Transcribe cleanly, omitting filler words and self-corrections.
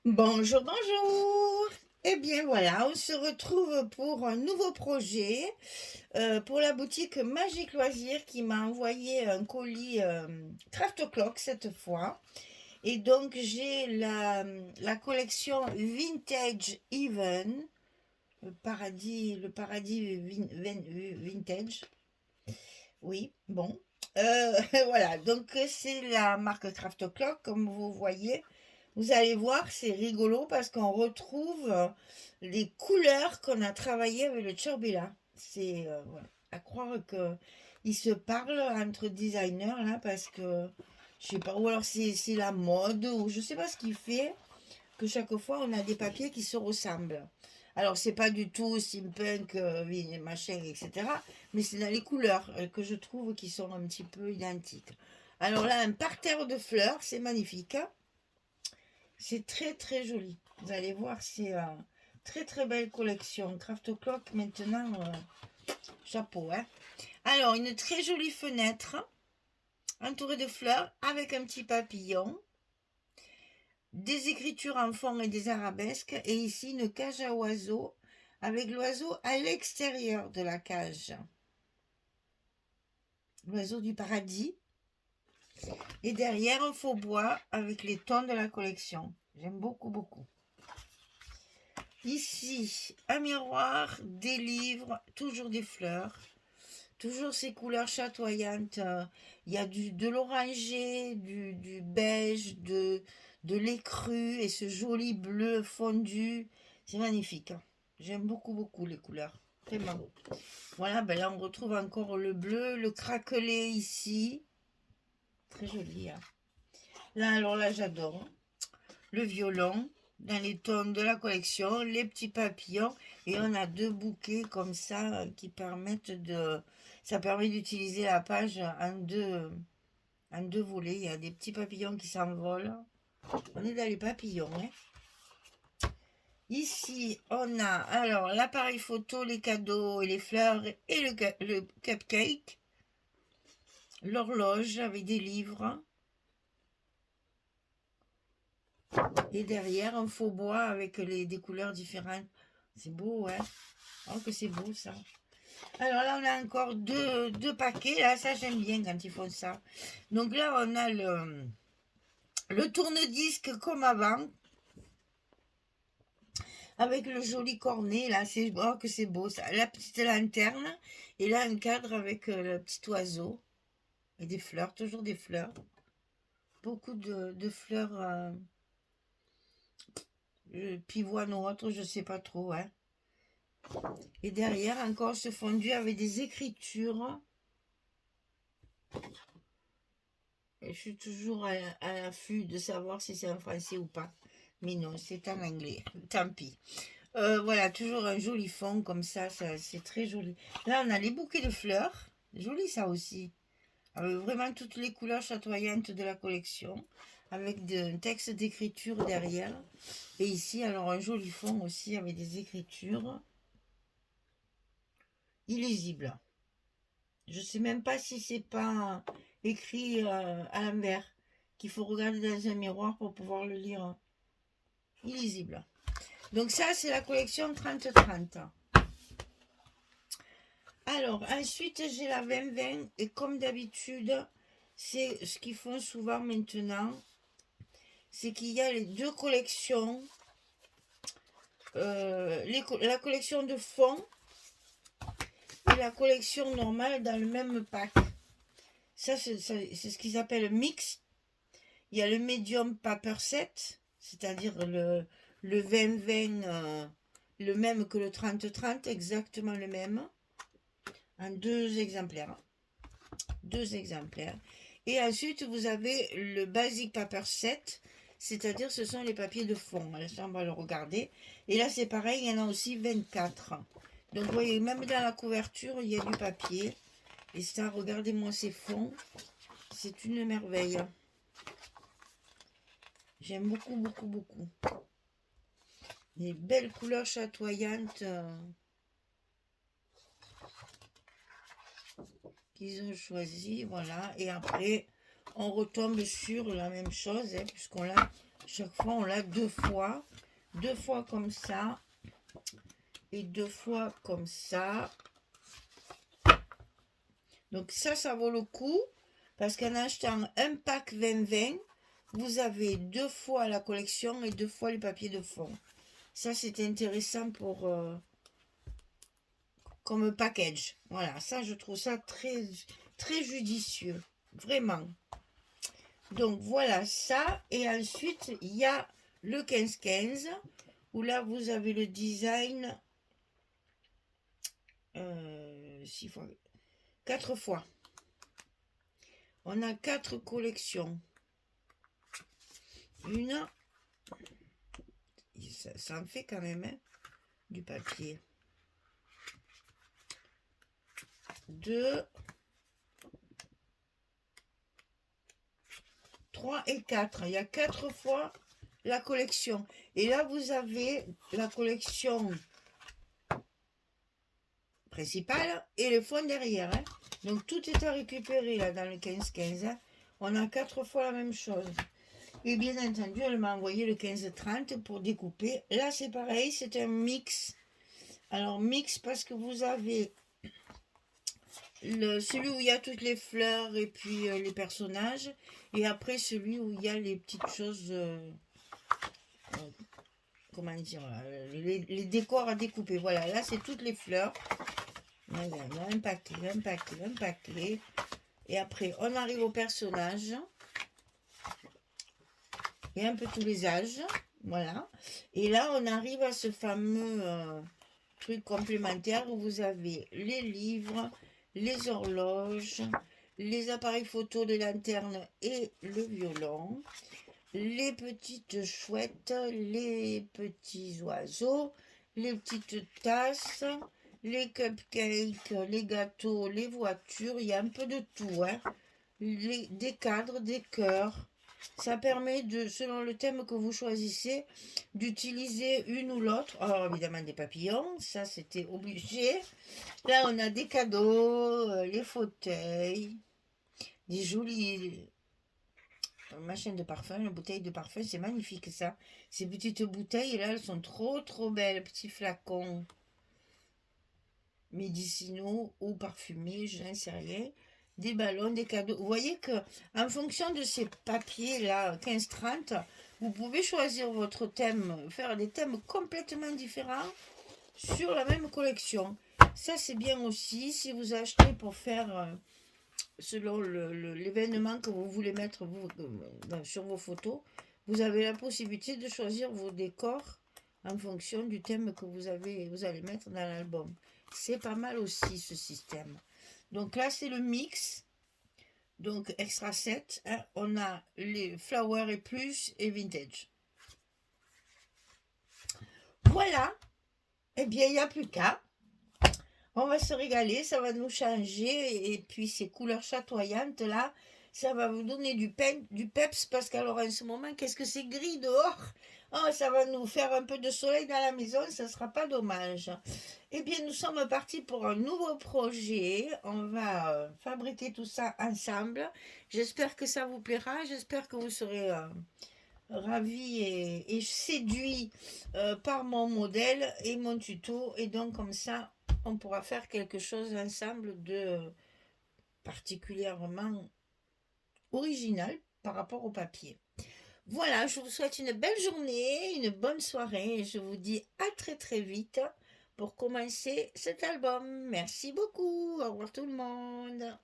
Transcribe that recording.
Bonjour, bonjour. Eh bien voilà, on se retrouve pour un nouveau projet pour la boutique Magique Loisirs qui m'a envoyé un colis Craft Clock cette fois. Et donc j'ai la collection Vintage Even, le paradis vintage. Oui, bon. Voilà, donc c'est la marque Craft Clock, comme vous voyez. Vous allez voir, c'est rigolo parce qu'on retrouve les couleurs qu'on a travaillées avec le Turbilla. C'est voilà, à croire que ils se parlent entre designers là parce que je sais pas, ou alors c'est la mode ou je sais pas ce qui fait que chaque fois on a des papiers qui se ressemblent. Alors c'est pas du tout steampunk, oui, machin, etc. Mais c'est dans les couleurs que je trouve qui sont un petit peu identiques. Alors là, un parterre de fleurs, c'est magnifique, hein. C'est très très joli. Vous allez voir, c'est très très belle collection. Craft Clock maintenant, chapeau, hein. Alors, une très jolie fenêtre entourée de fleurs avec un petit papillon, des écritures en fond et des arabesques, et ici une cage à oiseaux avec l'oiseau à l'extérieur de la cage. L'oiseau du paradis. Et derrière un faux bois avec les tons de la collection. J'aime beaucoup beaucoup. Ici, un miroir, des livres, toujours des fleurs, toujours ces couleurs chatoyantes. Il y a de l'orangé, du beige, de l'écru et ce joli bleu fondu. C'est magnifique, hein. J'aime beaucoup, beaucoup les couleurs. Vraiment. Voilà, ben là on retrouve encore le bleu, le craquelé ici. Très joli, hein. Là, alors là, j'adore, hein. Le violon dans les tons de la collection, les petits papillons, et on a deux bouquets comme ça qui permettent de... Ça permet d'utiliser la page en deux volets. Il y a des petits papillons qui s'envolent. On est dans les papillons, hein. Ici, on a alors l'appareil photo, les cadeaux et les fleurs et le cupcake. L'horloge avec des livres. Et derrière, un faux bois avec des couleurs différentes. C'est beau, hein? Oh, que c'est beau, ça. Alors là, on a encore deux paquets. Là, ça, j'aime bien quand ils font ça. Donc là, on a le tourne-disque comme avant. Avec le joli cornet, là. Oh, que c'est beau, ça. La petite lanterne. Et là, un cadre avec le petit oiseau. Et des fleurs, toujours des fleurs. Beaucoup de fleurs pivoine ou autre, je sais pas trop, hein. Et derrière, encore ce fondu avec des écritures. Et je suis toujours à l'affût de savoir si c'est en français ou pas. Mais non, c'est en anglais. Tant pis. Voilà, toujours un joli fond comme ça c'est très joli. Là, on a les bouquets de fleurs. Joli ça aussi. Avec vraiment toutes les couleurs chatoyantes de la collection. Avec un texte d'écriture derrière. Et ici, alors un joli fond aussi avec des écritures illisibles. Je sais même pas si c'est pas écrit à l'envers, qu'il faut regarder dans un miroir pour pouvoir le lire. Illisible. Donc ça, c'est la collection 30-30. Alors, ensuite, j'ai la 20-20. Et comme d'habitude, c'est ce qu'ils font souvent maintenant. C'est qu'il y a les deux collections. La collection de fond et la collection normale dans le même pack. Ça, c'est ce qu'ils appellent mix. Il y a le medium paper set, c'est-à-dire le 20-20, le même que le 30-30, exactement le même, en deux exemplaires. Deux exemplaires. Et ensuite, vous avez le basic paper set, c'est-à-dire ce sont les papiers de fond. Ça, on va le regarder. Et là, c'est pareil, il y en a aussi 24. Donc, vous voyez, même dans la couverture, il y a du papier. Et ça, regardez-moi ces fonds. C'est une merveille. J'aime beaucoup, beaucoup, beaucoup. Des belles couleurs chatoyantes qu'ils ont choisies. Voilà. Et après, on retombe sur la même chose, hein, puisqu'on l'a Chaque fois, on l'a deux fois comme ça et deux fois comme ça. Donc ça vaut le coup parce qu'en achetant un pack 20-20, vous avez deux fois la collection et deux fois les papiers de fond. Ça, c'est intéressant pour comme package. Voilà, ça, je trouve ça très, très judicieux. Vraiment. Donc, voilà ça. Et ensuite, il y a le 15-15 où là, vous avez le design 6 fois, 4 fois. On a 4 collections. Une, ça en fait quand même, hein, du papier. 2, 3 et 4. Il y a 4 fois la collection. Et là, vous avez la collection principale et le fond derrière. Hein. Donc, tout est à récupérer là dans le 15-15. Hein. On a 4 fois la même chose. Et bien entendu, elle m'a envoyé le 15-30 pour découper. Là, c'est pareil, c'est un mix. Alors, mix parce que vous avez celui où il y a toutes les fleurs et puis les personnages. Et après, celui où il y a les petites choses... comment dire, les décors à découper. Voilà, là, c'est toutes les fleurs. Voilà, un paquet. Et après, on arrive au personnage. Et un peu tous les âges. Voilà. Et là, on arrive à ce fameux truc complémentaire où vous avez les livres, les horloges, les appareils photo, les lanternes et le violon, les petites chouettes, les petits oiseaux, les petites tasses, les cupcakes, les gâteaux, les voitures, il y a un peu de tout, hein. Des cadres, des cœurs. Ça permet, selon le thème que vous choisissez, d'utiliser une ou l'autre. Alors évidemment des papillons, ça c'était obligé. Là on a des cadeaux, les fauteuils, des jolis machines de parfum, les bouteilles de parfum, c'est magnifique ça. Ces petites bouteilles là, elles sont trop belles, petits flacons médicinaux ou parfumés, je n'en sais rien. Des ballons, des cadeaux. Vous voyez que en fonction de ces papiers là, 15-30, vous pouvez choisir votre thème, faire des thèmes complètement différents sur la même collection. Ça c'est bien aussi si vous achetez pour faire selon l'événement que vous voulez mettre sur vos photos, vous avez la possibilité de choisir vos décors en fonction du thème que vous allez mettre dans l'album. C'est pas mal aussi ce système. Donc là c'est le mix. Donc extra set, hein, on a les flower et plus et vintage. Voilà. Eh bien il n'y a plus qu'à. On va se régaler, ça va nous changer. Et puis ces couleurs chatoyantes là, ça va vous donner du peps parce qu'alors en ce moment, qu'est-ce que c'est gris dehors? Oh, ça va nous faire un peu de soleil dans la maison, ça sera pas dommage. Eh bien, nous sommes partis pour un nouveau projet. On va fabriquer tout ça ensemble. J'espère que ça vous plaira. J'espère que vous serez ravis et séduits par mon modèle et mon tuto. Et donc, comme ça, on pourra faire quelque chose ensemble de particulièrement original par rapport au papier. Voilà, je vous souhaite une belle journée, une bonne soirée et je vous dis à très vite pour commencer cet album. Merci beaucoup, au revoir tout le monde.